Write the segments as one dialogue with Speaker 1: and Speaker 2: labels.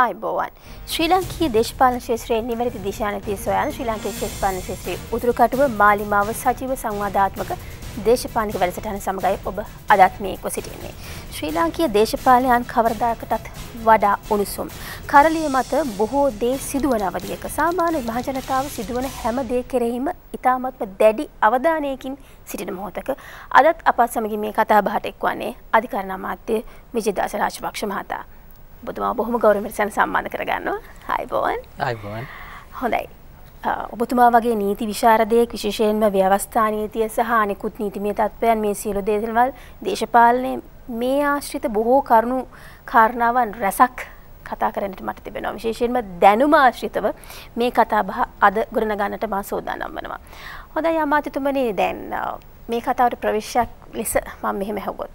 Speaker 1: ආයිබෝවන් ශ්‍රී ලංකීය දේශපාලන ක්ෂේත්‍රයේ නිවැරදි දිශානතිය සොයන ශ්‍රී ලාංකේය දේශපාලන ක්ෂේත්‍රයේ උතුරුකටුව මාලිමාව සජීව සංවාදාත්මක දේශපාලනික වැඩසටහන සමගයි ඔබ අදත් මේ එක්ව සිටින්නේ. ශ්‍රී ලාංකීය දේශපාලනයන් කවරදාකටත් වඩා උණුසුම්. කරලිය මත බොහෝ දේ සිදුවන අවධියක සාමාන්‍ය මහජනතාව සිදුවන හැම දේ කෙරෙහිම ඉතාමත්ම දැඩි අවධානයකින් සිටින මොහොතක අදත් අපත් සමගින් මේ කතා බහට එක්වන්නේ අධිකරණ අමාත්‍ය විජේදාස රාජපක්ෂ මහතා. ඔබතුමා බොහොම ගෞරවයෙන් සම්මාන කරගන්නවා. ආයිබෝවන්.
Speaker 2: ආයිබෝවන්.
Speaker 1: හොඳයි. ඔබතුමා වගේ නීති විශාරදයෙක් විශේෂයෙන්ම ව්‍යවස්ථා නීතිය සහ අනෙකුත් නීතිමය තත්ත්වයන් මේ සියලු දේවල් දේශපාලනයේ මේ ආශ්‍රිත බොහෝ කරුණු කාරණාවන් රසක් කතා කරන්නට මට තිබෙනවා. විශේෂයෙන්ම දැනුම ආශ්‍රිතව මේ කතා බහ අද ගොඩනගන්නට මා සූදානම් වෙනවා. හොඳයි අමාත්‍යතුමනි, දැන් මේ කතාවට ප්‍රවේශයක් ලෙස මම මෙහෙම අහුවොත්.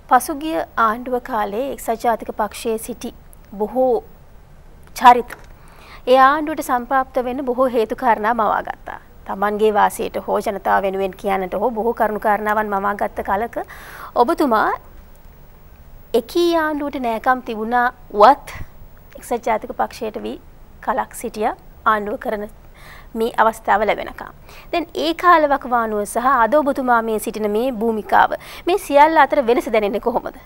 Speaker 1: පසුගිය ආණ්ඩුව කාලේ එක්සත් ජාතික පක්ෂයේ සිටි බොහෝ චරිත ඒ ආණ්ඩුවට සම්ප්‍රාප්ත වෙන්න බොහෝ හේතු කාරණා මවා ගත්තා. Tamanගේ වාසියට හෝ ජනතාව වෙනුවෙන් කියන්නට හෝ බොහෝ කරුණු කාරණාවන් මවා ගත්ත කලක ඔබතුමා එකී ආණ්ඩුවට නෑකම් තිබුණා වත් එක්සත් ජාතික පක්ෂයට වී කලක් සිටියා ආණ්ඩුව කරන මේ අවස්ථාව ලැබෙනකම්. දැන් ඒ කාලවකවානුව සහ අද ඔබතුමා මේ සිටින මේ භූමිකාව මේ සියල්ල අතර වෙනස දැනෙන්නේ කොහොමද?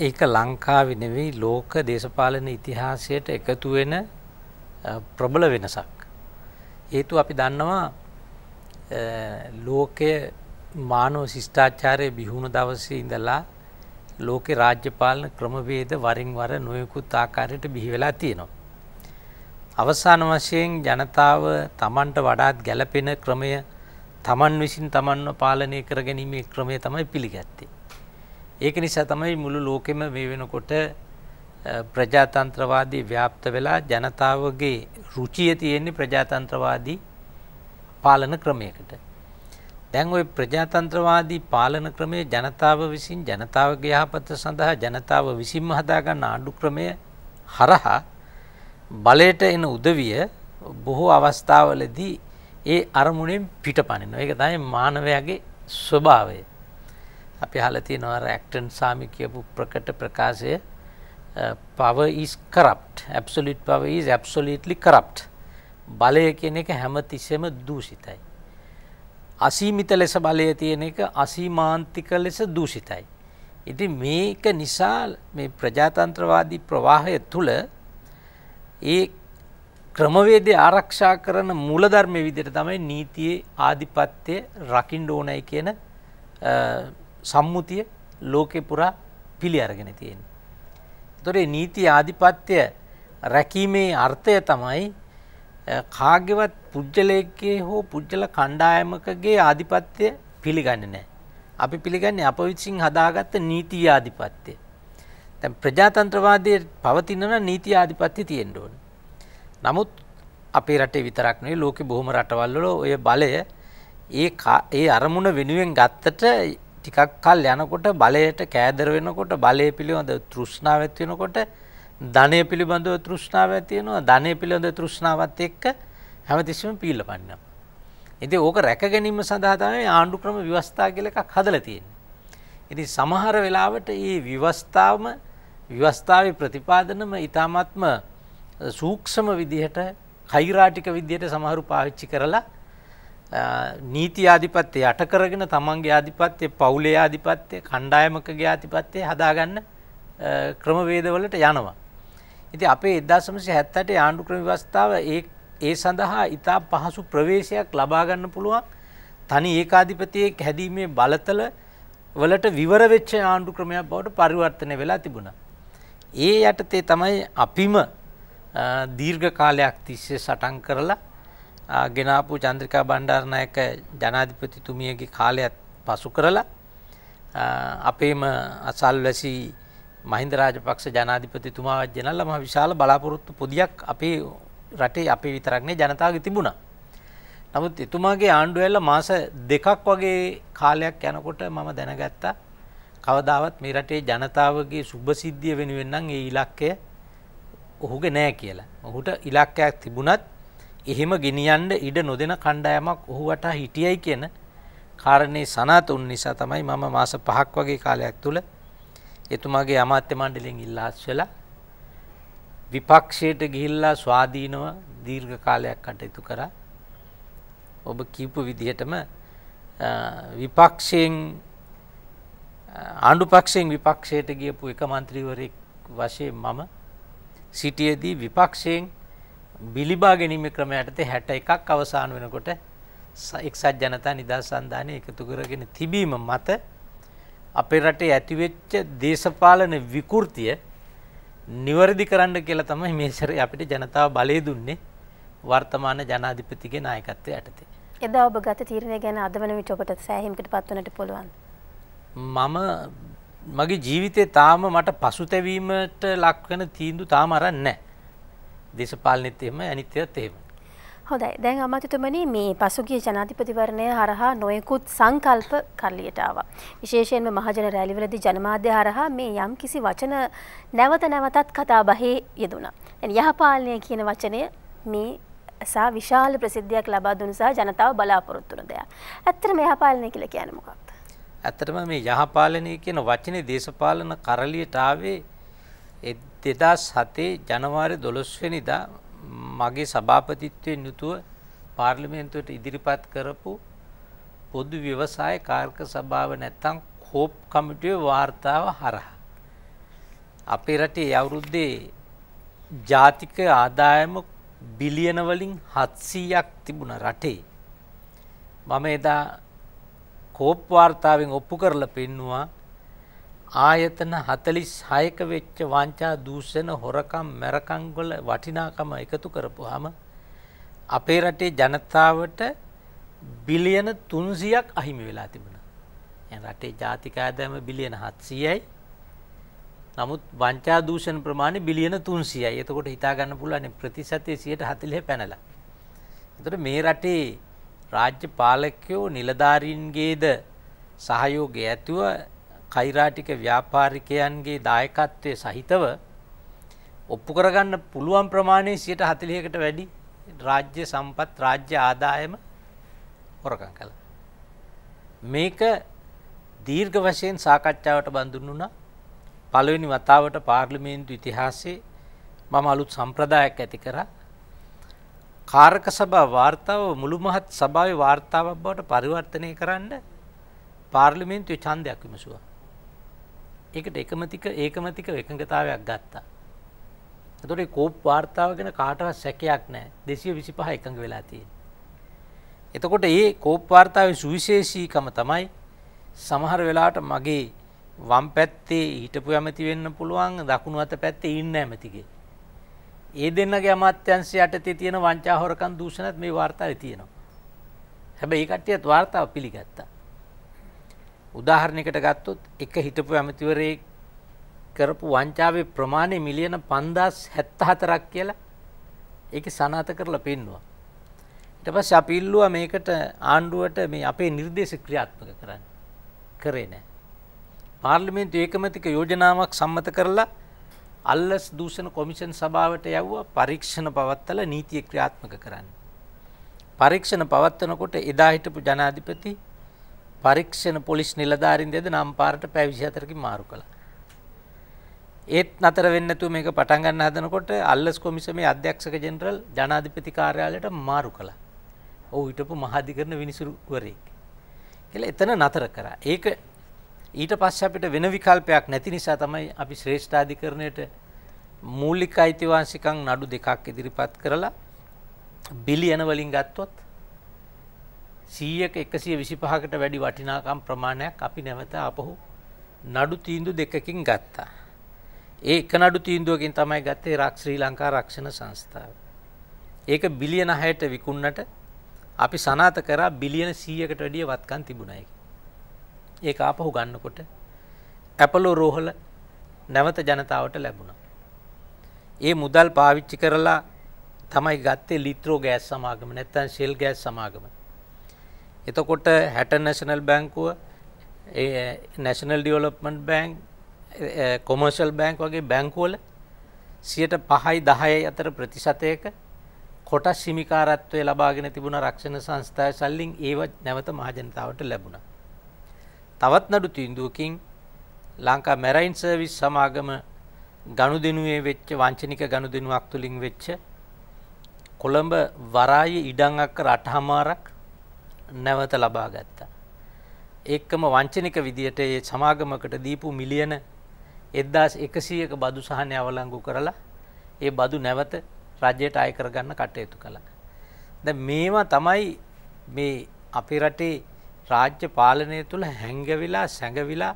Speaker 2: ඒක ලංකාවේ නෙවෙයි ලෝක දේශපාලන ඉතිහාසයට එකතු වෙන ප්‍රබල වෙනසක්. හේතුව අපි දන්නවා ලෝකයේ මානව ශිෂ්ටාචාරයේ බිහිවුණු දවසේ ඉඳලා ලෝකේ රාජ්‍ය පාලන ක්‍රමවේද වරින් වර නොයෙකුත් ආකාරයට බිහි වෙලා තියෙනවා. අවසාන වශයෙන් ජනතාව තමන්ට වඩාත් ගැළපෙන ක්‍රමය තමන් විසින් තමන්ව පාලනය කරගැනීමේ ක්‍රමය තමයි පිළිගත්තේ. ඒක නිසා තමයි මුළු ලෝකෙම මේ වෙනකොට ප්‍රජාතන්ත්‍රවාදී ව්‍යාප්ත වෙලා ජනතාවගේ රුචිය තියෙන්නේ ප්‍රජාතන්ත්‍රවාදී පාලන ක්‍රමයකට. දැන් ওই ප්‍රජාතන්ත්‍රවාදී පාලන ක්‍රමයේ ජනතාව විසින් ජනතාවගේ යහපත සඳහා ජනතාව විසින්ම හදාගන්න ආණ්ඩු ක්‍රමය හරහා බලයට එන උදවිය බොහෝ අවස්ථාවලදී ඒ අරමුණෙන් පිටපනිනවා. ඒක තමයි මානවයාගේ ස්වභාවය. අපි අහලා තියෙනවා අර ඇක්ටන් සාමි කියපු ප්‍රකට ප්‍රකාශය power is corrupt. Absolute power is absolutely corrupt. බලය කියන එක හැමතිස්සෙම දූෂිතයි. අසීමිත ලෙස බලය තියෙන එක අසීමාන්තික ලෙස දූෂිතයි. ඉතින් මේක නිසා මේ ප්‍රජාතන්ත්‍රවාදී ප්‍රවාහය තුළ ඒ ක්‍රමවේදය ආරක්ෂා කරන මූලධර්මයේ විදිහට තමයි නීතියේ ආධිපත්‍ය රකින්න ඕනයි කියන සම්මුතිය ලෝකේ පුරා පිළි අරගෙන තියෙනවා. ඒතොර නීති ආධිපත්‍ය රැකීමේ අර්ථය තමයි කාගේවත් පුජ්‍යලයකගේ හෝ පුජ්‍යල කණ්ඩායමකගේ ආධිපත්‍ය පිළිගන්නේ නැහැ. අපි පිළිගන්නේ අප විසින් හදාගත්ත නීති ආධිපත්‍ය. දැන් ප්‍රජාතන්ත්‍රවාදයේ පවතින නීති ආධිපත්‍ය තියෙන්න ඕනේ. නමුත් අපේ රටේ විතරක් නෙවෙයි ලෝකේ බොහොම රටවල් වල ඔය බලය ඒ අරමුණ වෙනුවෙන් ගත්තට ටිකක් කල් යනකොට බලයට කෑදර වෙනකොට බලය පිළිබඳ තෘෂ්ණාව ඇති වෙනකොට ධනය පිළිබඳව තෘෂ්ණාව ඇති වෙනවා. ධනය පිළිබඳ තෘෂ්ණාවත් එක්ක හැමතිස්සෙම පීලපන්නවා. ඉතින් ඕක රැක ගැනීම සඳහා තමයි ආණ්ඩු ක්‍රම ව්‍යවස්ථා කියලා එකක් හදලා තියෙන්නේ. ඉතින් සමහර වෙලාවට මේ ව්‍යවස්ථාවේ ප්‍රතිපාදනම ඊ타ත්ම සූක්ෂම විදිහට කෛරාටික විදිහට සමහරු පාවිච්චි කරලා නීති ආධිපත්‍ය යට කරගෙන තමන්ගේ ආධිපත්‍ය පවුලේ ආධිපත්‍ය කණ්ඩායමකගේ ආධිපත්‍ය හදාගන්න ක්‍රමවේදවලට යනවා. ඉතින් අපේ 1978 ආණ්ඩු ක්‍රම ව්‍යවස්ථාව ඒ සඳහා ඊටා පහසු ප්‍රවේශයක් ලබා ගන්න පුළුවන් තනි ඒකාධිපතියේ හැදීමේ බලතල වලට විවර වෙච්ච ආණ්ඩු ක්‍රමයක් බවට පරිවර්තනය වෙලා තිබුණා. ඒ යටතේ තමයි අපිම දීර්ඝ කාලයක් තිස්සේ සටන් කරලා ගෙනාපු චන්ද්‍රිකා බණ්ඩාරනායක ජනාධිපතිතුමියගේ කාලයත් පසු කරලා අපේම අසල්වැසි මහින්ද රාජපක්ෂ ජනාධිපතිතුමාව ගෙනල්ලා මහ විශාල බලාපොරොත්තු පොදියක් අපේ රටේ අපේ විතරක් නෙවෙයි ජනතාවගේ තිබුණා. නමුත් එතුමාගේ ආණ්ඩුව ඇල්ල මාස 2ක් වගේ කාලයක් යනකොට මම දැනගත්තා කවදාවත් මේ රටේ ජනතාවගේ සුබසිද්ධිය වෙනුවෙන් නම් ඒ ඉලක්කය ඔහුගේ නෑ කියලා. ඔහුට ඉලක්කයක් තිබුණත් එහෙම ගෙනියන්න ඉඩ නොදෙන කණ්ඩායමක් ඔහු වටා හිටියයි කියන කාරණේ සනාත වුන නිසා තමයි මම මාස 5ක් වගේ කාලයක් තුල එතුමාගේ අමාත්‍ය මණ්ඩලයෙන් ඉල්ලාස් වෙලා විපක්ෂයට ගිහිල්ලා ස්වාධීනව දීර්ඝ කාලයක් කටයුතු කරා. ඔබ කියපු විදිහටම විපක්ෂයෙන් ආණ්ඩු පක්ෂයෙන් විපක්ෂයට ගියපු එක මන්ත්‍රීවරයෙක් වශයෙන් මම සිටියේදී විපක්ෂයෙන් බිලිබා ගැනීමේ ක්‍රමයටතේ 61ක් අවසන් වෙනකොට එක්සත් ජනතා නිදහස් සන්ධානය එකතු කරගෙන තිබීම මත අපේ රටේ ඇතිවෙච්ච දේශපාලන විකෘතිය නිවැරදි කරන්න කියලා තමයි මේ සැරේ අපිට ජනතාව බලය දුන්නේ වර්තමාන ජනාධිපතිගේ නායකත්වයේ යටතේ.
Speaker 1: එදා ඔබ ගත තීරණය ගැන අද වන විට ඔබට සෑහීමකට පත්වන්නට පුළුවන්.
Speaker 2: මම මගේ ජීවිතේ තාම මට පසුතැවීමට ලක් වෙන තීන්දුව තාම අරන් නැහැ. දේශපාලනෙත් එහෙම අනිත්‍යත් එහෙම.
Speaker 1: හොඳයි. දැන් අමාත්‍යතුමනි මේ පසුගිය ජනාධිපතිවරණය හරහා නොයෙකුත් සංකල්ප කරලියට ආවා. විශේෂයෙන්ම මහජන රැලිවලදී ජනමාධ්‍ය හරහා මේ යම් කිසි වචන නැවත නැවතත් කතා බහේ යෙදුණා. දැන් යහපාලනය කියන වචනය මේ සා විශාල ප්‍රසිද්ධියක් ලබා දුන සහ ජනතාව බලාපොරොත්තු වුණ දෙයක්. ඇත්තටම යහපාලනය කියලා කියන්නේ මොකක්ද?
Speaker 2: ඇත්තටම මේ යහපාලනය කියන වචනේ දේශපාලන කරලියට ආවේ 2007 ජනවාරි 12 වෙනිදා මගේ සභාපතිත්වයෙන් යුතුව පාර්ලිමේන්තුවට ඉදිරිපත් කරපු පොදු ව්‍යවසාය කාර්ක සභාව නැත්තම් කෝප් කමිටුවේ වාර්තාව හරහා අපේ රටේ අවුරුද්දේ ජාතික ආදායම බිලියන වලින් 700ක් තිබුණ රටේ මම එදා කෝප් වාර්තාවෙන් ඔප්පු කරලා පෙන්නුවා ආයතන 46ක වෙච්ච වංචා දූෂණ හොරකම් මැරකම් වල වටිනාකම එකතු කරපුවාම අපේ රටේ ජනතාවට බිලියන 300ක් අහිමි වෙලා තිබුණා. දැන් රටේ ජාතික ආදායම බිලියන 700යි. නමුත් වංචා දූෂණ ප්‍රමාණය බිලියන 300යි. එතකොට හිතා ගන්න පුළුවන් ප්‍රතිශතයේ 140 පැනලා. එතකොට මේ රටේ රාජ්‍ය පාලකයෝ නිලධාරීන්ගේද සහයෝගය ඇතුව කෛරාටික ව්‍යාපාරිකයන්ගේ දායකත්වයේ සහිතව ඔප්පු කරගන්න පුළුවන් ප්‍රමාණයේ 140කට වැඩි රාජ්‍ය සම්පත් රාජ්‍ය ආදායම හොරකම් කළා. මේක දීර්ඝ වශයෙන් සාකච්ඡාවට බඳුන්ුණා. පළවෙනි වතාවට පාර්ලිමේන්තු ඉතිහාසයේ මම අලුත් සම්ප්‍රදායක් ඇති කරා. කාරක සභා වාර්තාව මුළු මහත් සභාවේ වාර්තාවක් බවට පරිවර්තනය කරන්න පාර්ලිමේන්තුවේ ඡන්දයක් විමසුවා. ඒකට ඒකමතික එකඟතාවයක් ගත්තා. එතකොට මේ කෝප් වාර්තාව ගැන කාටවත් සැකයක් නැහැ. 225 එකඟ වෙලා තියෙනවා. එතකොට මේ කෝප් වාර්තාවේ සුවිශේෂීකම තමයි සමහර වෙලාවට මගේ වම් පැත්තේ හිටපු ඇමති වෙන්න පුළුවන් දකුණු අත පැත්තේ ඉන්න ඇමතිගේ. ඒ දෙන්නගේ අමාත්‍යංශය යටතේ තියෙන වංචා හොරකම් දූෂණත් මේ වාර්තාවේ තියෙනවා. හැබැයි ඒ කට්ටියත් වාර්තාව පිළිගත්තා. උදාහරණයකට ගත්තොත් එක හිටපු ඇමතිවරයෙක් කරපු වංචාවේ ප්‍රමාණය මිලියන 5074ක් කියලා ඒකේ සනාථ කරලා පෙන්නුවා. ඊට පස්සේ අපි ඉල්ලුවා මේකට ආණ්ඩුවට මේ අපේ නිර්දේශ ක්‍රියාත්මක කරන්න. කරේ නැහැ. පාර්ලිමේන්තු ඒකමතික යෝජනාවක් සම්මත කරලා අල්ලස් දූෂණ කොමිෂන් සභාවට යවුවා පරීක්ෂණ පවත්වලා නීතිය ක්‍රියාත්මක කරන්න. පරීක්ෂණ පවත්වනකොට එදා හිටපු ජනාධිපති පරීක්ෂණ පොලිස් නිලධාරීන් දෙද නම් පාරට පැය 24කින් මාරු කළා. ඒත් නතර වෙන්නේ නැතුව මේක පටන් ගන්න හදනකොට අල්ලස් කොමිසමේ අධ්‍යක්ෂක ජෙනරල් ජනාධිපති කාර්යාලයට මාරු කළා. ඔව් හිටපු මහාධිකරණ විනිසුරුවරයෙක්. කියලා එතන නතර කරා. ඒක ඊට පස්සේ අපිට වෙන විකල්පයක් නැති නිසා තමයි අපි ශ්‍රේෂ්ඨාධිකරණයට මූලික අයිතිවාසිකම් නඩු දෙකක් ඉදිරිපත් කරලා බිලියන වලින් ගත්තොත් 100ක 125කට වැඩි වටිනාකම් ප්‍රමාණයක් අපි නැවත ආපහු නඩු තීන්දුව දෙකකින් ගත්තා. ඒ එක නඩු තීන්දුවකින් තමයි ගත්තේ ශ්‍රී ලංකා රක්ෂණ සංස්ථාව. ඒක බිලියන 6ට විකුණන්නට අපි සනාථ කරා බිලියන 100කට වැඩිය වත්කම් තිබුණා. ඒක ආපහු ගන්නකොට ඇපලෝ රෝහල නැවත ජනතාවට ලැබුණා. ඒ මුදල් පාවිච්චි කරලා තමයි ගත්තේ ලිත්‍රෝ ගෑස් සමාගම නැත්නම් ෂෙල් ගෑස් සමාගම. එතකොට 60 නැෂනල් බැංකුව, national development bank, commercial bank වගේ බැංකු වල 5යි 10යි අතර ප්‍රතිශතයක කොටස් හිමිකාරත්වය ලබාගෙන තිබුණ රක්ෂණ සංස්ථාවේ සල්ලින් ඒව නැවත මහ ජනතාවට ලැබුණා. තවත් නඩු තීන්දුවකින් ලංකා මැරයින් සර්විස් සමාගම ගනුදෙනුවේ වෙච්ච වංචනික ගනුදෙනුවක් තුලින් වෙච්ච කොළඹ වරායේ ඉඩම් අක්කර 8මාරක් නැවත ලබා ගත්තා. ඒකම වංචනික විදියට ඒ සමාගමකට දීපු මිලියන 1100ක බදු සහනය අවලංගු කරලා ඒ බදු නැවත රජයට අය කරගන්න කටයුතු කළා. දැන් මේවා තමයි මේ අපේ රටේ රාජ්‍ය පාලනය තුළ හැංගවිලා සැඟවිලා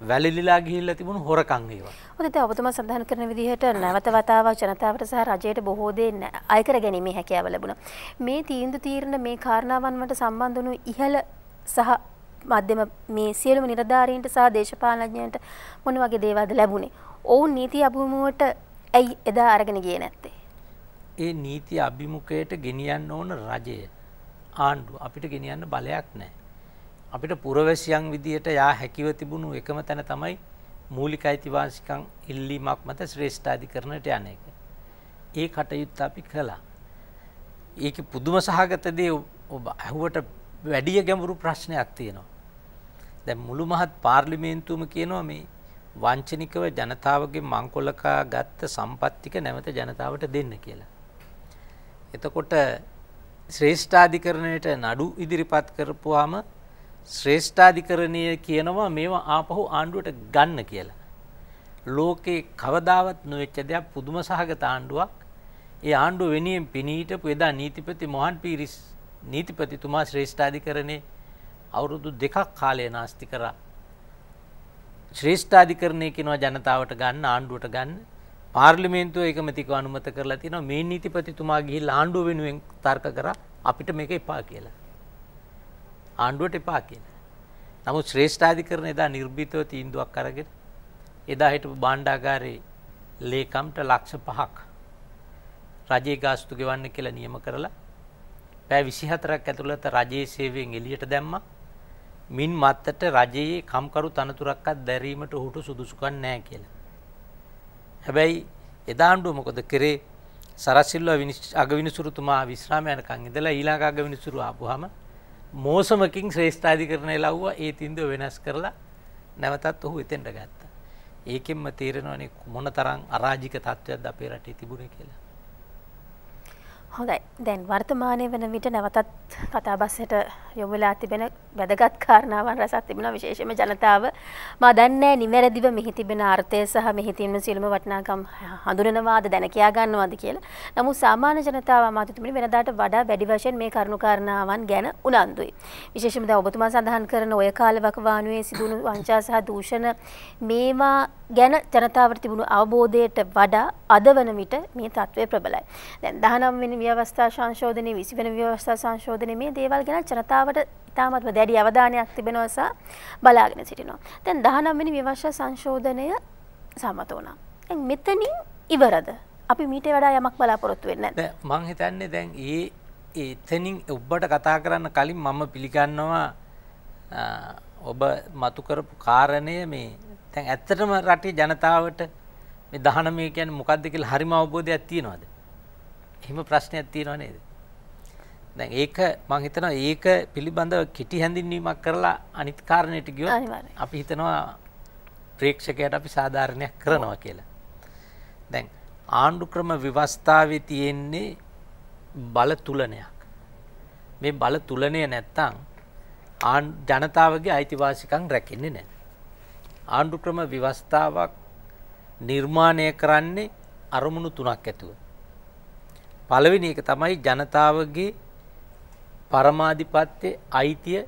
Speaker 2: වැළලිලා ගිහිල්ලා තිබුණු හොරකම් ඒවා.
Speaker 1: ඔතන දැන් ඔබතුමා සඳහන් කරන විදිහට නැවත වතාවක් ජනතාවට සහ රජයට බොහෝ දේ අය කර ගැනීමේ හැකියාව ලැබුණා. මේ තීන්දුව මේ කාරණාවන් වලට සම්බන්ධ වුණු ඉහළ සහ මධ්‍යම මේ සියලුම නිලධාරීන්ට සහ දේශපාලනඥයන්ට මොන වගේ දේවල්ද ලැබුණේ? ඔවුන් නීති අභිමුඛයට ඇයි එදා අරගෙන ගියේ නැත්තේ?
Speaker 2: ඒ නීති අභිමුඛයට ගෙනියන්න ඕන රජය ආණ්ඩුව අපිට ගෙනියන්න බලයක් නැහැ. අපිට පුරවැසියන් විදියට යා හැකිව තිබුණු එකම තැන තමයි මූලික අයිතිවාසිකම් ඉල්ලීමක් මත ශ්‍රේෂ්ඨාධිකරණයට යන එක. ඒ කටයුත්ත අපි කළා. ඒකේ පුදුම සහගත දේ ඔබ අහුවට වැඩි ගැඹුරු ප්‍රශ්නයක් තියෙනවා. දැන් මුළු මහත් පාර්ලිමේන්තුවම කියනවා මේ වංචනිකව ජනතාවගේ මංකොලකා ගත්ත සම්පත් ටික නැවත ජනතාවට දෙන්න කියලා. එතකොට ශ්‍රේෂ්ඨාධිකරණයට නඩු ඉදිරිපත් කරපුවාම ශ්‍රේෂ්ඨාධිකරණය කියනවා මේවා ආපහු ආණ්ඩුවට ගන්න කියලා. ලෝකේ කවදාවත් නොවෙච්ච දෙයක් පුදුම සහගත ආණ්ඩුවක්. ඒ ආණ්ඩුව වෙනුවෙන් පිණී හිටපු එදා නීතිපති මොහන් පීරිස් නීතිපතිතුමා ශ්‍රේෂ්ඨාධිකරණේ අවුරුදු 2ක් කාලය නාස්ති කරා. ශ්‍රේෂ්ඨාධිකරණය කියනවා ජනතාවට ගන්න ආණ්ඩුවට ගන්න. පාර්ලිමේන්තුව ඒකමතිකව අනුමත කරලා තිනවා මේ නීතිපතිතුමා ගිහිල්ලා ආණ්ඩුව වෙනුවෙන් තර්ක කරා අපිට මේක එපා කියලා. ආණ්ඩුවට එපා කියලා. නමුත් ශ්‍රේෂ්ඨාධිකරණය එදා නිර්භීතව තීන්දුවක් අරගෙන එදා හිටපු භාණ්ඩාගාරේ ලේකම්ට ලක්ෂ 5ක් රජයේ ගාස්තු ගෙවන්න කියලා නියම කරලා පැය 24ක් ඇතුළත රජයේ සේවයෙන් එළියට දැම්මා. මින් මත්තට රජයේ කම්කරු තනතුරක්වත් දැරීමට ඔහුට සුදුසුකම් නැහැ කියලා. හැබැයි එදා ආණ්ඩුව මොකද කරේ? සරසිල්වා අගවිනිසුරුතුමා විශ්‍රාම යනකම් ඉඳලා ඊළඟ අගවිනිසුරු ආපුවාම මෝසමකින් ශ්‍රේෂ්ඨාධිකරණය ලව්වා. ඒ තීන්දුව වෙනස් කරලා නැවතත් ඔහු එතෙන්ට ගත්තා. ඒකෙන්ම තේරෙනවනේ මොනතරම් අරාජික තත්ත්වයක්ද අපේ රටේ තිබුණේ කියලා.
Speaker 1: හොඳයි. දැන් වර්තමානයේ වෙන විට නැවතත් කතාබස්සට යොමු වෙලා තිබෙන වැදගත් කාරණාවන් රසක් තිබුණා. විශේෂයෙන්ම ජනතාව මා දන්නේ නිවැරදිව මෙහි තිබෙන අර්ථය සහ මෙහි තියෙන සියලුම වටිනාකම් හඳුනනවාද දැන කියා ගන්නවාද කියලා. නමුත් සාමාන්‍ය ජනතාව මාත් තුමිනි වෙනදාට වඩා වැඩි වශයෙන් මේ කරුණු කාරණාවන් ගැන උනන්දුයි. විශේෂයෙන්ම දැන් ඔබතුමා සඳහන් කරන ඔය කාලේ වකවානුවේ සිදුණු වංචා සහ දූෂණ මේවා ගැන ජනතාවට තිබුණු අවබෝධයට වඩා අද වන විට මේ තත්ත්වය ප්‍රබලයි. දැන් 19 වෙනි ව්‍යවස්ථා සංශෝධනයේ 20 වෙනි ව්‍යවස්ථා සංශෝධනයේ මේ දේවල් ගැන ජනතාවට ඉතාමත්ම දැඩි අවධානයක් තිබෙනවා සහ බලාගෙන සිටිනවා. දැන් 19 වෙනි ව්‍යවස්ථා සංශෝධනය සමත වුණා. දැන් මෙතනින් ඉවරද? අපි මීට වඩා යමක් බලාපොරොත්තු වෙන්නේ නැද්ද?
Speaker 2: මම හිතන්නේ දැන් එතනින් ඔබට කතා කරන්න කලින් මම පිළිගන්නවා ඔබ මතු කරපු කාරණය මේ දැන් ඇත්තටම රටේ ජනතාවට මේ 19 කියන්නේ මොකක්ද කියලා හරිම අවබෝධයක් තියෙනවද? එහෙම ප්‍රශ්නයක් තියෙනව නේද? දැන් ඒක මම හිතනවා ඒක පිළිබඳව කිටි හැඳින්වීමක් කරලා අනිත් කාරණේට ගියොත් අපි හිතනවා ප්‍රේක්ෂකයාට අපි සාධාරණයක් කරනවා කියලා. දැන් ආණ්ඩු ක්‍රම ව්‍යවස්ථාවේ තියෙන්නේ බල තුලනයක්. මේ බල තුලනය නැත්තම් ජනතාවගේ අයිතිවාසිකම් රැකෙන්නේ නැහැ. ආණ්ඩු ක්‍රම ව්‍යවස්ථාවක් නිර්මාණය කරන්නේ අරමුණු තුනක් ඇතුව. පළවෙනි එක තමයි ජනතාවගේ පරමාධිපත්‍ය අයිතිය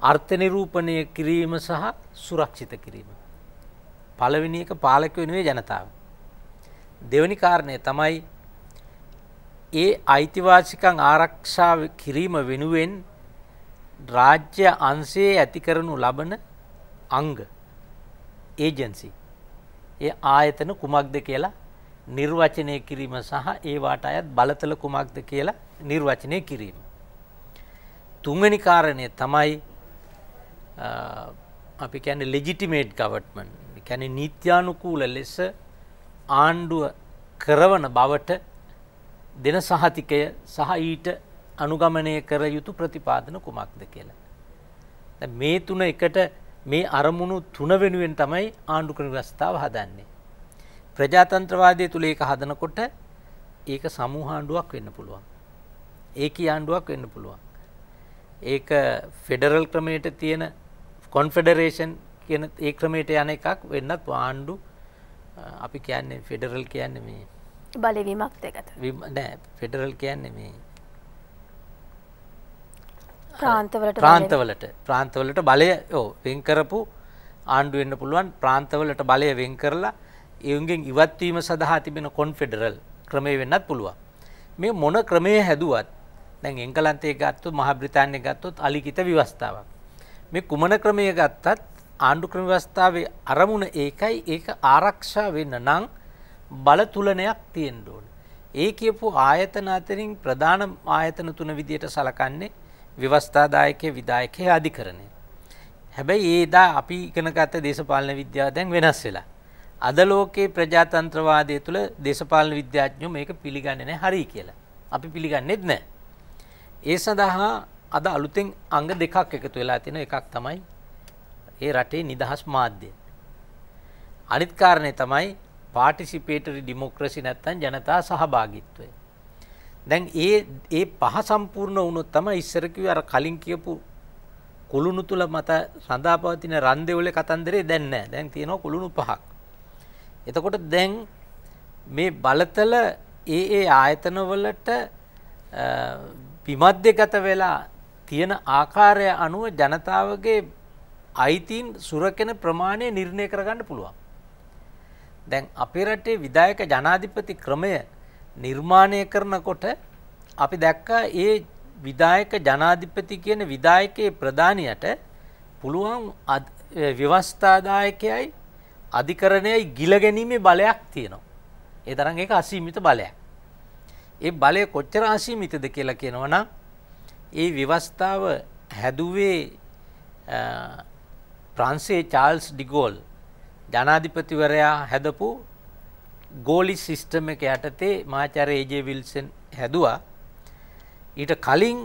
Speaker 2: අර්ථ නිරූපණය කිරීම සහ සුරක්ෂිත කිරීම. පළවෙනි එක පාලක වෙනුවේ ජනතාව. දෙවෙනි කාරණය තමයි ඒ අයිතිවාසිකම් ආරක්ෂා කිරීම වෙනුවෙන් රාජ්‍ය අංශයේ ඇති කරනු ලබන අංග ඒජන්සි ඒ ආයතන කුමක්ද කියලා නිර්වචනය කිරීම සහ ඒවාට අයත් බලතල කුමක්ද කියලා නිර්වචනය කිරීම. තුන්වෙනි කාරණය තමයි අපි කියන්නේ ලෙජිටිමේට් ගවර්න්මන්ට්. ඒ කියන්නේ නීත්‍යානුකූල ලෙස ආණ්ඩුව කරවන බවට දෙන සහතිකය සහ ඊට අනුගමනය කර යුතු ප්‍රතිපාදන කුමක්ද කියලා. දැන් මේ තුන එකට මේ අරමුණු තුන වෙනුවෙන් තමයි ආණ්ඩු ක්‍රම ව්‍යවස්ථාව හදන්නේ. ප්‍රජාතන්ත්‍රවාදය තුල ඒක හදනකොට ඒක සමූහ ආණ්ඩුවක් වෙන්න පුළුවන්. ඒකී ආණ්ඩුවක් වෙන්න පුළුවන්. ඒක ෆෙඩරල් ක්‍රමයට තියෙන කොන්ෆෙඩරේෂන් කියන ඒ ක්‍රමයට යන එකක් වෙන්නත් ආණ්ඩු අපි කියන්නේ ෆෙඩරල් කියන්නේ මේ
Speaker 1: බලය විමුක්තගත.
Speaker 2: නෑ ෆෙඩරල් කියන්නේ මේ ප්‍රාන්තවලට බලය වෙන් කරපු ආණ්ඩු වෙන්න පුළුවන්. ප්‍රාන්තවලට බලය වෙන් කරලා ඒුන්ගෙන් ඉවත් වීම සඳහා තිබෙන කොන්ෆෙඩරල් ක්‍රමය වෙන්නත් පුළුවන්. මේ මොන ක්‍රමයේ හැදුවත් දැන් එංගලන්තයේ ගත්තොත් මහා බ්‍රිතාන්‍යය ගත්තොත් අලිඛිත ව්‍යවස්ථාවක්. මේ කුමන ක්‍රමයක ගත්තත් ආණ්ඩු ක්‍රම ව්‍යවස්ථාවේ අරමුණ ඒකයි. ඒක ආරක්ෂා වෙන්න නම් බල තුලනයක් තියෙන්න ඕනේ. ඒ කියපු ආයතන අතරින් ප්‍රධාන ආයතන තුන විදියට සලකන්නේ ව්‍යවස්ථාදායකයේ විධායකයේ අධිකරණය. හැබැයි ඒදා අපි ඉගෙන ගත්ත දේශපාලන විද්‍යාව දැන් වෙනස් වෙලා. අද ලෝකයේ ප්‍රජාතන්ත්‍රවාදය තුළ දේශපාලන විද්‍යාඥයෝ මේක පිළිගන්නේ නැහැ හරි කියලා. අපි පිළිගන්නේත් නැහැ. ඒ සඳහා අද අලුතෙන් අංග දෙකක් එකතු වෙලා තියෙන එකක් තමයි ඒ රටේ නිදහස් මාධ්‍ය. අනිත් කාරණේ තමයි පාටිසිපේටරි ඩෙමොක්‍රසි නැත්නම් ජනතා සහභාගීත්වය. දැන් ඒ පහ සම්පූර්ණ වුණොත් තමයි ඉස්සර කිව්වේ අර කලින් කියපු කුළුණු තුල මත රඳාපවතින රන්දෙවලේ කතන්දරේ දැන් නැහැ. දැන් තියෙනවා කුළුණු පහක්. එතකොට දැන් මේ බලතල ඒ ආයතනවලට විමධ්‍යගත වෙලා තියෙන ආකාරය අනුව ජනතාවගේ අයිතීන් සුරකෙන ප්‍රමාණය නිර්ණය කරගන්න පුළුවන්. දැන් අපේ රටේ විධායක ජනාධිපති ක්‍රමය නිර්මාණය කරනකොට අපි දැක්කා ඒ විධායක ජනාධිපති කියන විධායකයේ ප්‍රධානියට පුළුවන් ව්‍යවස්ථාදායකයයි අධිකරණයයි ගිල ගැනීමේ බලයක් තියෙනවා. ඒ තරම් ඒක අසීමිත බලයක්. ඒ බලය කොච්චර අසීමිතද කියලා කියනවා නම් ඒ ව්‍යවස්ථාව හැදුවේ ප්‍රංශයේ චාල්ස් ඩිගෝල් ජනාධිපතිවරයා හැදපු ගෝලි සිස්ටම් එක යටතේ මහාචාර්ය ඒ.ජේ. විල්සන් හැදුවා. ඊට කලින්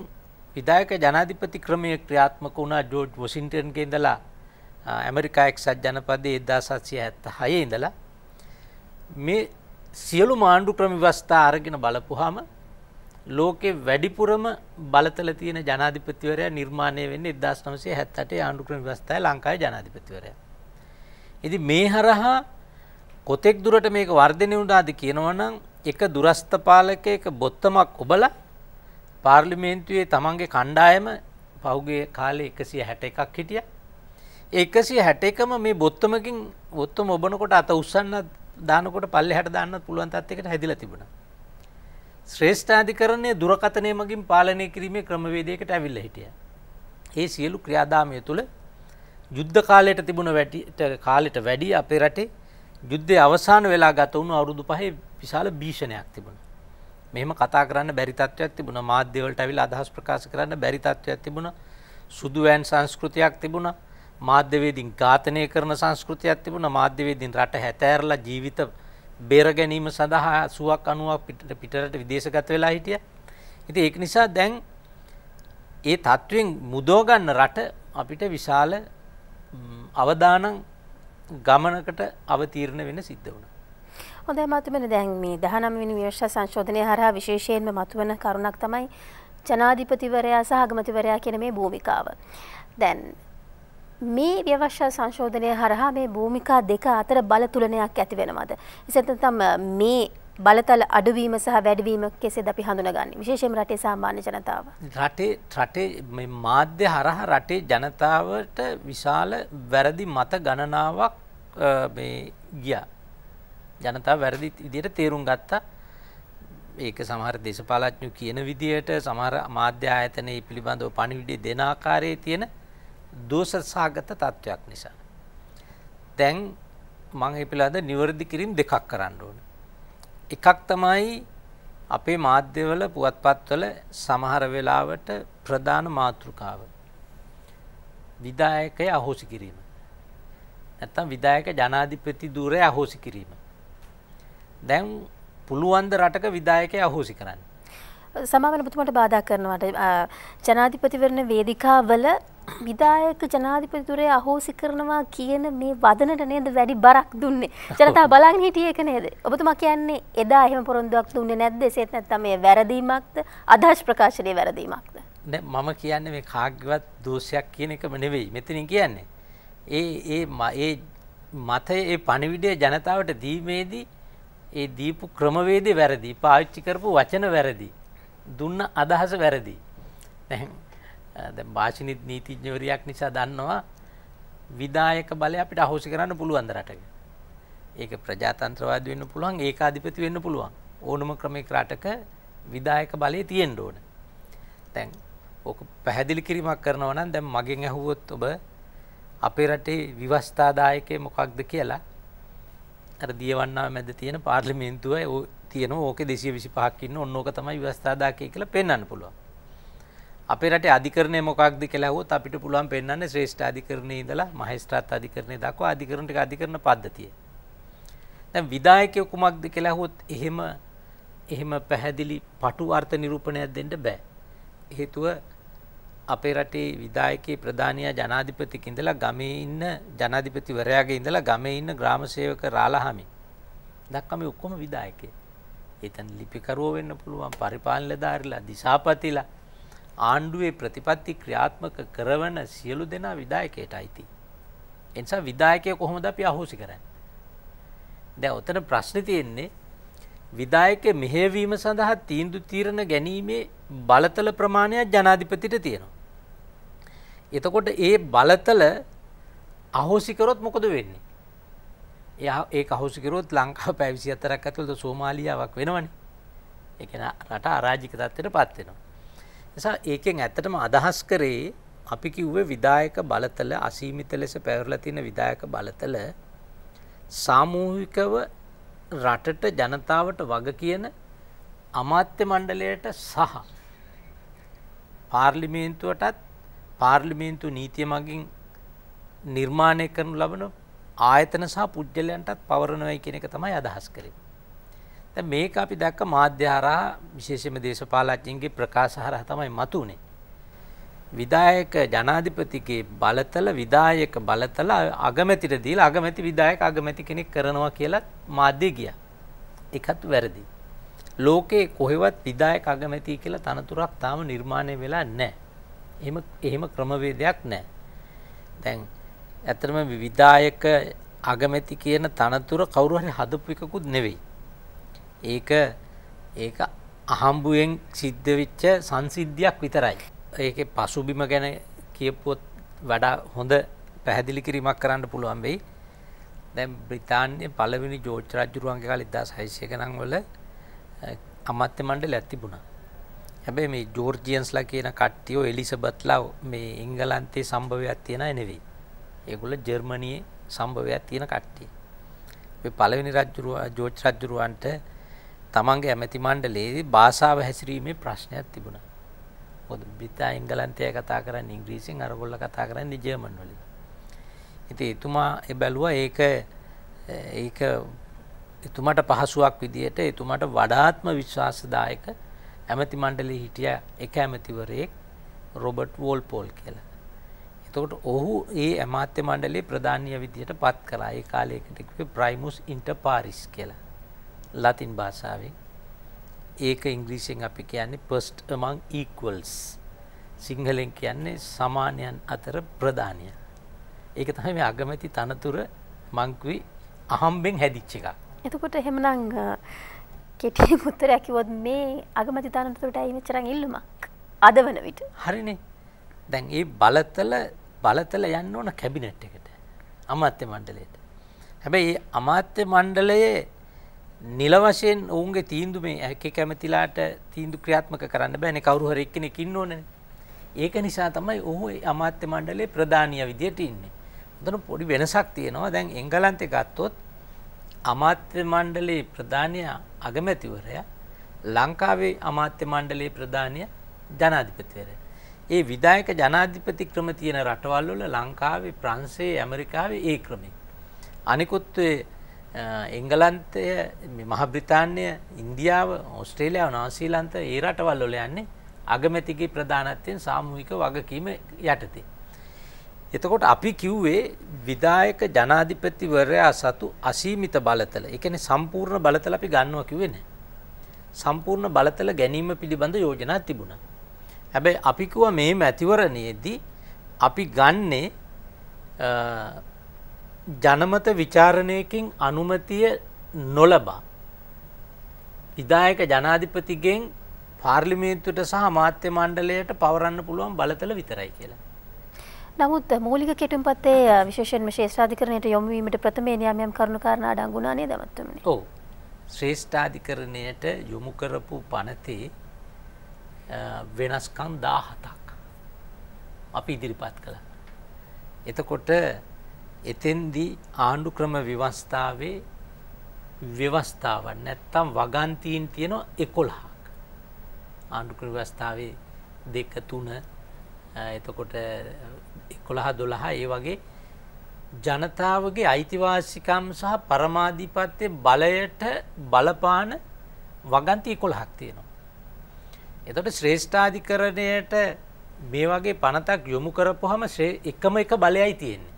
Speaker 2: විධායක ජනාධිපති ක්‍රමය ක්‍රියාත්මක වුණා ජෝර්ජ් වොෂින්ටන්ගේ ඉඳලා ඇමරිකා එක්සත් ජනපදයේ 1776 ඉඳලා මේ සියලු ආණ්ඩු ක්‍රම ව්‍යවස්ථා අරගෙන බලපුවාම ලෝකේ වැඩිපුරම බලතල තියෙන ජනාධිපතිවරයා නිර්මාණය වෙන්නේ 1978 ආණ්ඩු ක්‍රම ව්‍යවස්ථාවේ ලංකාවේ ජනාධිපතිවරයා. ඉතින් මේ හරහා කොතෙක් දුරට මේක වර්ධනය වුණාද කියනවනම් එක දුරස්ථ පාලකයෙක් බොත්තමක් ඔබලා පාර්ලිමේන්තුවේ තමන්ගේ කණ්ඩායම පහුගිය කාලේ 161ක් හිටියා. ඒ 161ම මේ බොත්තමකින් බොත්තම ඔබනකොට අත උස්සන්න දානකොට පල්ලෙහාට දාන්නත් පුළුවන් තත්යකට හැදිලා තිබුණා. ශ්‍රේෂ්ඨාධිකරණයේ දුරකථනය මගින් පාලනය කිරීමේ ක්‍රමවේදයකට ඇවිල්ලා හිටියා. ඒ සියලු ක්‍රියාදාමය තුළ යුද්ධ කාලයට තිබුණ කාලෙට වැඩි අපේ රටේ යුද්ධයේ අවසාන වෙලා ගත වුණු අවුරුදු 5 විශාල භීෂණයක් තිබුණා. මෙහෙම කතා කරන්න බැරි තත්ත්වයක් තිබුණා. මාධ්‍ය වලට ඇවිල්ලා අදහස් ප්‍රකාශ කරන්න බැරි තත්ත්වයක් තිබුණා. සුදු වෑන් සංස්කෘතියක් තිබුණා. මාධ්‍යවේදීන් ඝාතනය කරන සංස්කෘතියක් තිබුණා. මාධ්‍යවේදීන් රට හැතෑරලා ජීවිත බේර ගැනීම සඳහා 80ක් 90ක් පිටරට විදේශගත වෙලා හිටියා. ඉතින් ඒක නිසා දැන් ඒ තත්ත්වෙන් මුදව ගන්න රට අපිට විශාල අවදානම් ගමනකට අවතීර්ණ වෙන්න සිද්ධ වුණා.
Speaker 1: හොඳයි මතුමනේ දැන් මේ 19 වෙනි ව්‍යවස්ථා සංශෝධනය හරහා විශේෂයෙන්ම මතුවන කරුණක් තමයි ජනාධිපතිවරයා සහ අගමැතිවරයා කියන මේ භූමිකාව. දැන් මේ ව්‍යවස්ථා සංශෝධනය හරහා මේ භූමිකා දෙක අතර බල තුලනයක් ඇති වෙනවද? එසේතම මේ බලතල අඩුවීම සහ වැඩිවීම කෙසේද අපි හඳුනගන්නේ? විශේෂයෙන්ම රටේ සාමාන්‍ය ජනතාව.
Speaker 2: රටේ මේ මාධ්‍ය හරහා රටේ ජනතාවට විශාල වැරදි මත ගණනාවක් මේ ගියා. ජනතාව වැරදි විදියට තේරුම් ගත්තා. ඒක සමහර දේශපාලඥයෝ කියන විදියට සමහර මාධ්‍ය ආයතනයේ පිළිබඳව පණිවිඩය දෙන ආකාරයේ තියෙන දෝෂසහගත තත්වයක් නිසා. දැන් මම මේ පිළිබඳ නිවැරදි කිරීම දෙකක් කරන්න ඕනේ. එකක් තමයි අපේ මාධ්‍යවල පුවත්පත්වල සමහර වෙලාවට ප්‍රධාන මාතෘකාව විධායකය අහෝසි කිරීම. නැත්තම් විධායක ජනාධිපති ධූරය අහෝසි කිරීම. දැන් පුළුවන් ද රටක විධායකය අහෝසි කරන්න?
Speaker 1: සමාවෙන ඔබතුමාට බාධා කරනවාට ජනාධිපතිවරණ වේදිකාවල විධායක ජනාධිපතිතුරේ අහෝසි කරනවා කියන මේ වදනට නේද වැඩි බරක් දුන්නේ. ජනතාව බලාගෙන හිටියේ ඒක නේද? ඔබතුමා කියන්නේ එදා එහෙම පොරොන්දුවක් දුන්නේ නැද්ද? එසේත් නැත්නම් මේ වැරදීමක්ද? අදහස් ප්‍රකාශනයේ වැරදීමක්ද?
Speaker 2: නෑ මම කියන්නේ මේ කාග්‍යවත් දෝෂයක් කියන එකම නෙවෙයි. මෙතනින් කියන්නේ ඒ මතයේ ඒ පණිවිඩය ජනතාවට දීමේදී ඒ දීපු ක්‍රමවේදය වැරදි. පාවිච්චි කරපු වචන වැරදි. දුන්න අදහස වැරදි. දැන් භාෂණික නීතිඥවරියක් නිසා දන්නවා විධායක බලය අපිට අහෝසි කරන්න පුළුවන් රටක. ඒක ප්‍රජාතන්ත්‍රවාදී වෙන්න පුළුවන්, ඒකාධිපති වෙන්න පුළුවන්. ඕනම ක්‍රමයක රටක විධායක බලය තියෙන්න ඕන. දැන් ඕක පැහැදිලි කිරීමක් කරනවා නම් දැන් මගෙන් අහුවොත් ඔබ අපේ රටේ විවස්ථාදායකය මොකක්ද කියලා අර දියවන්නාව මැද තියෙන පාර්ලිමේන්තුව තියෙනවා. ඕකේ 225ක් ඉන්න ඕන ඕක තමයි විවස්ථාදායකය කියලා පෙන්වන්න පුළුවන්. අපේ රටේ අධිකරණය මොකක්ද කියලා අහුවොත් අපිට පුළුවන් පෙන්වන්නේ ශ්‍රේෂ්ඨ අධිකරණයේ ඉඳලා මහේස්ත්‍රාත් අධිකරණය දක්වා අධිකරණ ටික අධිකරණ පද්ධතිය. දැන් විධායකයෝ කුමක්ද කියලා අහුවොත් එහෙම පැහැදිලි පටු අර්ථ නිරූපණයක් දෙන්න බෑ. හේතුව අපේ රටේ විධායකයේ ප්‍රධානියා ජනාධිපතික ඉඳලා ගමේ ඉන්න ජනාධිපතිවරයාගේ ඉඳලා ගමේ ඉන්න ග්‍රාම සේවක රාලහාමි දක්වා මේ ඔක්කොම විධායකයෝ. එතන ලිපිකරුවෝ වෙන්න පුළුවන්, පරිපාලනධාරීලා, දිසාපතිලා, ආණ්ඩුවේ ප්‍රතිපත්ති ක්‍රියාත්මක කරන සියලු දෙනා විධායකයට අයිති. ඒ නිසා විධායකයෝ කොහොමද අපි අහෝසි කරන්නේ? දැන් ඔතන ප්‍රශ්නේ තියෙන්නේ විධායක මෙහෙයවීම සඳහා තීන්දුව తీරන ගැනීමේ බලතල ප්‍රමාණයක් ජනාධිපතිට තියෙනවා. එතකොට ඒ බලතල අහෝසි කරොත් මොකද වෙන්නේ? ඒක අහෝසි කරොත් ලංකාව පැය 24ක් ඇතුළත සෝමාලියාවක් වෙනවනේ. ඒ කියන්නේ රට අරාජික තත්ත්වයටපත් වෙනවා. නිසා ඒකෙන් ඇත්තටම අදහස් කරේ අපි කිව්වේ විධායක බලතල අසීමිත ලෙස පැවරලා තියෙන විධායක බලතල සාමූහිකව රටට ජනතාවට වග කියන අමාත්‍ය මණ්ඩලයට සහ පාර්ලිමේන්තුවටත් පාර්ලිමේන්තු නීතිය මගින් නිර්මාණය කරනු ලබන ආයතන සහ පුද්ගලයන්ටත් පවරනවයි කියන එක තමයි අදහස් කරේ. දැන් මේක අපි දැක්ක මාධ්‍ය හරහා විශේෂයෙන්ම දේශපාලඥයින්ගේ ප්‍රකාශ හරහා තමයි මතුනේ. විධායක ජනාධිපතිගේ බලතල විධායක බලතල අගමැතිට දීලා අගමැති විධායක අගමැති කෙනෙක් කරනවා කියලා මාධ්‍ය ගියා. ඒකත් වැරදි. ලෝකේ කොහෙවත් විධායක අගමැති කියලා තනතුරක් තාම නිර්මාණය වෙලා නැහැ. එහෙම ක්‍රමවේදයක් නැහැ. දැන් ඇත්තටම විධායක අගමැති කියන තනතුර කවුරු හරි හදපු එකකුත් නෙවෙයි. ඒක අහම්බුවෙන් සිද්ධ වෙච්ච සංසිද්ධියක් විතරයි. ඒකේ පසුබිම ගැන කියපුවොත් වඩා හොඳ පැහැදිලි කිරීමක් කරන්න පුළුවන් වෙයි. දැන් බ්‍රිතාන්‍යයේ පළවෙනි ජෝර්ජ් රජුරුවන්ගේ කාලේ 1600 ගණන් වල අමාත්‍ය මණ්ඩලයක් තිබුණා. හැබැයි මේ ජෝර්ජියන්ස්ලා කියන කට්ටිය එලිසබත්ලා මේ එංගලන්තයේ සම්භවයක් තියන අය නෙවෙයි. ඒගොල්ලෝ ජර්මනියේ සම්භවයක් තියෙන කට්ටිය. මේ පළවෙනි ජෝර්ජ් රජුරුවන්ට තමන්ගේ ඇමති මණ්ඩලයේ භාෂාව හැසිරීමේ ප්‍රශ්නයක් තිබුණා. මොකද බ්‍රිතාන්‍ය එංගලන්තය කතා කරන්නේ ඉංග්‍රීසියෙන්, අරගොල්ලෝ කතා කරන්නේ ජර්මන් වලින්. ඉතින් එතුමා බැලුවා ඒක එතුමාට පහසුවක් විදියට එතුමාට වඩාත්ම විශ්වාසදායක ඇමති මණ්ඩලයේ හිටිය එක ඇමතිවරයෙක් රොබර්ට් වෝල්පෝල් කියලා. එතකොට ඔහු ඒ අමාත්‍ය මණ්ඩලයේ ප්‍රධානීය විදියට පත් කළා. ඒ කාලයකට කිව්වේ ප්‍රයිමුස් ඉන්ටර් පාරිස් කියලා. ලතින් භාෂාවෙන්. ඒක ඉංග්‍රීසියෙන් අපි කියන්නේ first among equals. සිංහලෙන් කියන්නේ සමානයන් අතර ප්‍රධානිය. ඒක තමයි මේ අගමැති තනතුර මං කිව්වේ අහම්බෙන් හැදිච්ච එකක්. එතකොට
Speaker 1: එහෙමනම් කෙටියෙන් උත්තරයක් කිව්වොත් මේ අගමැති තනතුරට ඇයි මෙච්චරන් ඉල්ලුමක් අද වන විට?
Speaker 2: හරිනේ. දැන් ඒ බලතල යන්න ඕන කැබිනට් එකට. අමාත්‍ය මණ්ඩලයට. හැබැයි මේ අමාත්‍ය මණ්ඩලයේ නිල වශයෙන් ඔවුන්ගේ තීන්දුව මේ එක කැමතිලාට තීන්දුව ක්‍රියාත්මක කරන්න බෑනේ. කවුරු හරි එක්කෙනෙක් ඉන්න ඕනේ. ඒක නිසා තමයි ඔහු අමාත්‍ය මණ්ඩලයේ ප්‍රධානියා විදියට ඉන්නේ. උතන පොඩි වෙනසක් තියෙනවා. දැන් එංගලන්තේ ගත්තොත් අමාත්‍ය මණ්ඩලයේ ප්‍රධානියා අගමැතිවරයා, ලංකාවේ අමාත්‍ය මණ්ඩලයේ ප්‍රධානියා ජනාධිපතිවරයා. ඒ විධායක ජනාධිපති ක්‍රම තියෙන රටවල් වල ලංකාවේ, ප්‍රංශයේ, ඇමරිකාවේ ඒ ක්‍රමය. අනිකුත් එංගලන්තය මහ බ්‍රිතාන්‍ය ඉන්දියාව ඕස්ට්‍රේලියාව නවසීලන්ත ඒ රටවල් වල යන්නේ අගමැතිගේ ප්‍රධානත්වයෙන් සාමූහික වගකීම යටතේ. එතකොට අපි කිව්වේ විධායක ජනාධිපතිවරයා සතු අසීමිත බලතල. ඒ කියන්නේ සම්පූර්ණ බලතල අපි ගන්නවා කිව්වේ නැහැ. සම්පූර්ණ බලතල ගැනීම පිළිබඳ යෝජනා තිබුණා. හැබැයි අපි කිව්වා මේ මැතිවරණයේදී අපි ගන්නේ ජනමත විචාරණයකින් අනුමැතිය නොලබා විධායක ජනාධිපතිගෙන් පාර්ලිමේන්තුවට සහ අමාත්‍ය මණ්ඩලයට පවරන්න පුළුවන් බලතල විතරයි කියලා.
Speaker 1: නමුත් මූලික කෙටුම්පතේ විශේෂයෙන්ම ශ්‍රේෂ්ඨාධිකරණයට යොමු වීමට ප්‍රථමයෙන් යම් කරුණු කාරණා අඩංගු වුණා නේද මහත්මයානි?
Speaker 2: ඔව්. ශ්‍රේෂ්ඨාධිකරණයට යොමු කරපු පනතේ වෙනස්කම් 17ක් අපි ඉදිරිපත් කළා. එතකොට එතෙන්දී ආණ්ඩු ක්‍රම ව්‍යවස්ථාවේ ව්‍යවස්ථාවක් නැත්තම් වගන්තීන් තියෙනවා 11ක්. ආණ්ඩු ක්‍රම ව්‍යවස්ථාවේ 2 3 එතකොට 11 12 ඒ වගේ ජනතාවගේ අයිතිවාසිකම් සහ පරමාධිපත්‍ය බලයට බලපාන වගන්ති 11ක් තියෙනවා. එතකොට ශ්‍රේෂ්ඨාධිකරණයට මේ වගේ පනතක් යොමු කරපුවාම එකම එක බලයයි තියෙන්නේ.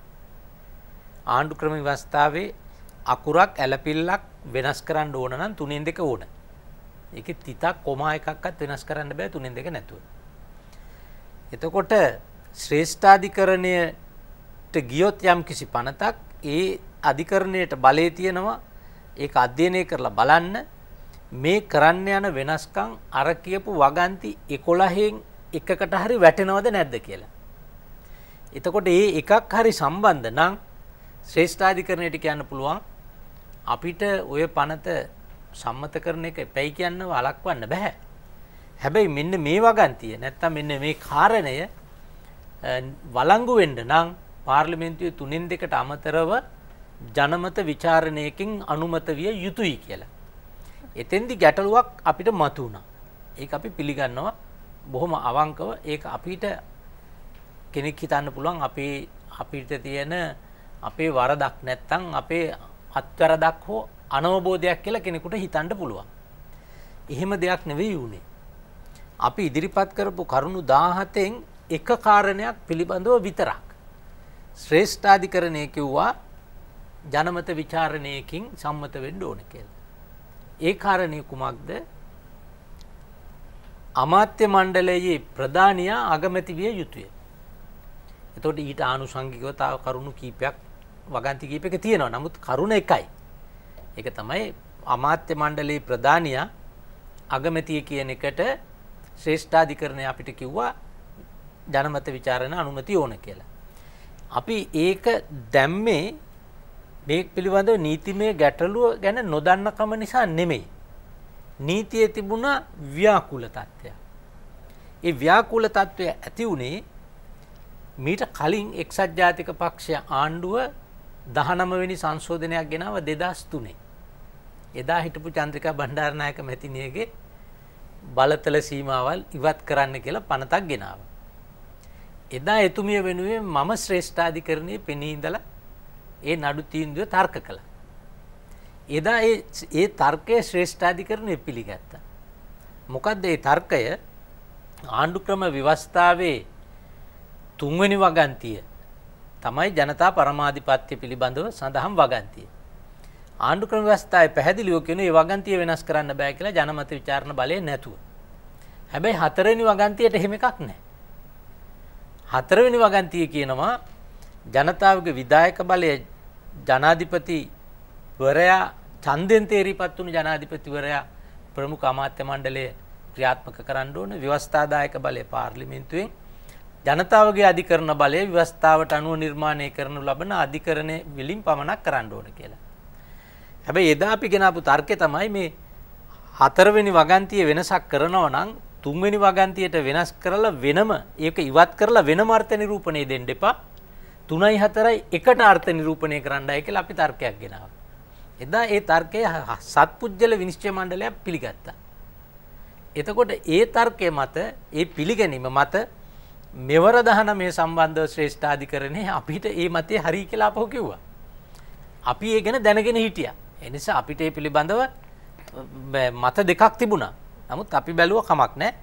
Speaker 2: ආණ්ඩු ක්‍රම ව්‍යවස්ථාවේ අකුරක් ඇලපිල්ලක් වෙනස් කරන්න ඕන නම් 3න් 2 ඕන. ඒකේ තිතක් කොමා එකක්වත් වෙනස් කරන්න බෑ 3න් 2 නැතුව. එතකොට ශ්‍රේෂ්ඨාධිකරණයට ගියොත් යම් කිසි පනතක් ඒ අධිකරණයට බලය තියෙනවා ඒක අධ්‍යයනය කරලා බලන්න මේ කරන්න යන වෙනස්කම් අර කියපු වගන්ති 11න් එකකට හරි වැටෙනවද නැද්ද කියලා. එතකොට මේ එකක් හරි සම්බන්ධ නම් ශ්‍රේෂ්ඨාධිකරණයට කියන්න පුළුවන් අපිට ඔය පනත සම්මත කරන එක එපැයි කියන්න වළක්වන්න බෑ. හැබැයි මෙන්න මේ වගන්තිය නැත්තම් මෙන්න මේ කාරණය වළංගු වෙන්න නම් පාර්ලිමේන්තුවේ 3න් 2ට අමතරව ජනමත විචාරණයකින් අනුමත විය යුතුයි කියලා. එතෙන්දි ගැටලුවක් අපිට මතුවුණා. ඒක අපි පිළිගන්නවා බොහොම අවංකව. ඒක අපිට කෙනෙක් හිතන්න පුළුවන් අපිට තියෙන අපේ වරදක් නැත්තම් අපේ අත්වැරදක් හෝ අනවබෝධයක් කියලා කෙනෙකුට හිතන්න පුළුවන්. එහෙම දෙයක් නෙවෙයි උනේ. අපි ඉදිරිපත් කරපු කරුණු 17න් එක කාරණයක් පිළිබඳව විතරක් ශ්‍රේෂ්ඨාධිකරණය කිව්වා ජනමත විචාරණයකින් සම්මත වෙන්න ඕන කියලා. ඒ කාරණේ කුමක්ද? අමාත්‍ය මණ්ඩලයේ ප්‍රධානියා අගමැති විය යුතුය. එතකොට ඊට ආනුෂංගිකව තව කරුණු කීපයක් වගන්ති කීපයක තියෙනවා. නමුත් කරුණ එකයි. ඒක තමයි අමාත්‍ය මණ්ඩලයේ ප්‍රධානියා අගමැතිය කියන එකට ශ්‍රේෂ්ඨාධිකරණය අපිට කිව්වා ජනමත විචාරණ අනුමැතිය ඕන කියලා. අපි ඒක දැම්මේ මේ පිළිබඳව නීතිමය ගැටලුව ගැන නොදන්නකම නිසා නෙමෙයි. නීතියේ තිබුණ ව්‍යාකූල තත්ත්වය. ඒ ව්‍යාකූල තත්ත්වය ඇති වුණේ මීට කලින් එක්සත් ජාතික පක්ෂය ආණ්ඩුව 19 වෙනි සංශෝධනයක් ගෙනාව 2003. එදා හිටපු චන්ද්‍රිකා බණ්ඩාරනායක මැතිණියගේ බලතල සීමාවල් ඉවත් කරන්න කියලා පනතක් ගෙනාවා. එදා එතුමිය වෙනුවෙන් මම ශ්‍රේෂ්ඨාධිකරණයේ පෙනී ඉඳලා ඒ නඩු තීන්දුව තර්ක කළා. එදා ඒ තර්කය ශ්‍රේෂ්ඨාධිකරණය පිළිගත්තා. මොකද්ද ඒ තර්කය? ආණ්ඩු ක්‍රම ව්‍යවස්ථාවේ 3 වෙනි වගන්තිය තමයි ජනතා පරමාධිපත්‍ය පිළිබඳව සඳහන් වගන්තිය. ආණ්ඩු ක්‍රම ව්‍යවස්ථාවේ පැහැදිලිව කියන ඒ වගන්තිය වෙනස් කරන්න බෑ කියලා ජනමත විචාරණ බලය නැතුව. හැබැයි 4 වෙනි වගන්තියට එහෙම එකක් නැහැ. 4 වෙනි වගන්තිය කියනවා ජනතාවගේ විධායක බලය ජනාධිපතිවරයා ඡන්දෙන් තේරීපත් වුණු ජනාධිපතිවරයා ප්‍රමුඛ අමාත්‍ය මණ්ඩලය ක්‍රියාත්මක කරන්න ඕන. ව්‍යවස්ථාදායක බලය පාර්ලිමේන්තුවෙන් ජනතාවගේ අධිකරණ බලය ව්‍යවස්ථාවට අනුව නිර්මාණය කරනු ලබන අධිකරණ වලින් පමණක් කරන්න ඕන කියලා. හැබැයි එදා අපි ගෙනාපු තර්කය තමයි මේ 4 වෙනි වගන්තිය වෙනසක් කරනවා නම් 3 වෙනි වගන්තියට වෙනස් කරලා වෙනම ඒක ඉවත් කරලා වෙනම අර්ථ නිරූපණය දෙන්න එපා. 3යි 4යි එකට අර්ථ නිරූපණය කරන්නයි කියලා අපි තර්කයක් ගෙනාවා. එදා ඒ තර්කය සත්පුජ්‍යල විනිශ්චය මණ්ඩලය පිළිගත්තා. එතකොට ඒ තර්කය මත ඒ පිළිගැනීම මත මෙවර 19 සම්බන්ධව ශ්‍රේෂ්ඨාධිකරණේ අපිට ඒ මතේ හරි කියලා අපහු කිව්වා. අපි ඒ ගැන දැනගෙන හිටියා. ඒ නිසා අපිට මේ පිළිබඳව මත දෙකක් තිබුණා. නමුත් අපි බැලුවා කමක් නැහැ.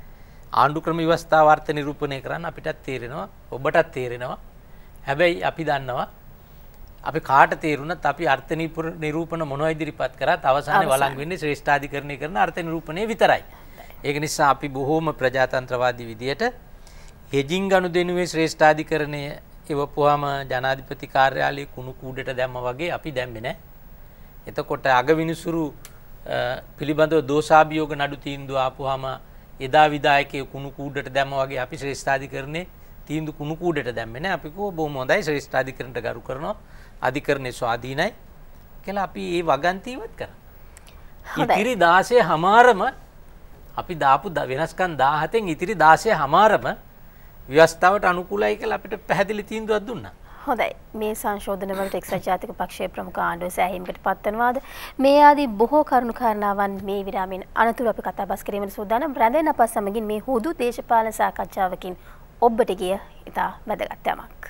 Speaker 2: ආණ්ඩු ක්‍රම ව්‍යවස්ථාව අර්ථ නිරූපණය කරන්න අපිටත් තේරෙනවා, ඔබටත් තේරෙනවා. හැබැයි අපි දන්නවා අපි කාට තේරුණත් අපි අර්ථ නිරූපණ මොනවා ඉදිරිපත් කරත් අවසානයේ වළං වෙන්නේ ශ්‍රේෂ්ඨාධිකරණය කරන අර්ථ නිරූපණය විතරයි. ඒක නිසා අපි බොහෝම ප්‍රජාතන්ත්‍රවාදී විදියට හෙජින් ගනුදෙනුවේ ශ්‍රේෂ්ඨාධිකරණය ඉවපුවාම ජනාධිපති කාර්යාලයේ කුණු කූඩට දැම්ම වගේ අපි දැම්මේ නැහැ. එතකොට අගවිනිසුරු පිළිබඳව දෝෂාභියෝග නඩු තීන්දුව ආපුවාම එදා විධායකයෙකු කුණු කූඩට දැම්ම වගේ අපි ශ්‍රේෂ්ඨාධිකරණේ තීන්දුව කුණු කූඩට දැම්මේ නැහැ. අපි කෝ බොහොම හොඳයි ශ්‍රේෂ්ඨාධිකරණයට ගරු කරනවා. අධිකරණේ ස්වාධීනයි කියලා අපි ඒ වගන්ති ඉවත් කරා. ඉතිරි 16 හමාරම අපි දාපු වෙනස්කම් 17න් ඉතිරි 16 හමාරම ව්‍යවස්ථාවට අනුකූලයි කියලා අපිට පැහැදිලි තීන්දුවක් දුන්නා.
Speaker 1: හොඳයි. මේ සංශෝධන වලට එක්සත් ජාතික පක්ෂයේ ප්‍රමුඛ ආණ්ඩුව සෑහීමකට පත්වනවාද? මේ ආදී බොහෝ කරුණු කාරණාවන් මේ විරාමයෙන් අනතුරු අපි කතා බස් කිරීමට සූදානම්. රැඳෙන අප සමගින් මේ හුදු දේශපාලන සාකච්ඡාවකින් ඔබට ගිය ඉතා වැදගත් යමක්.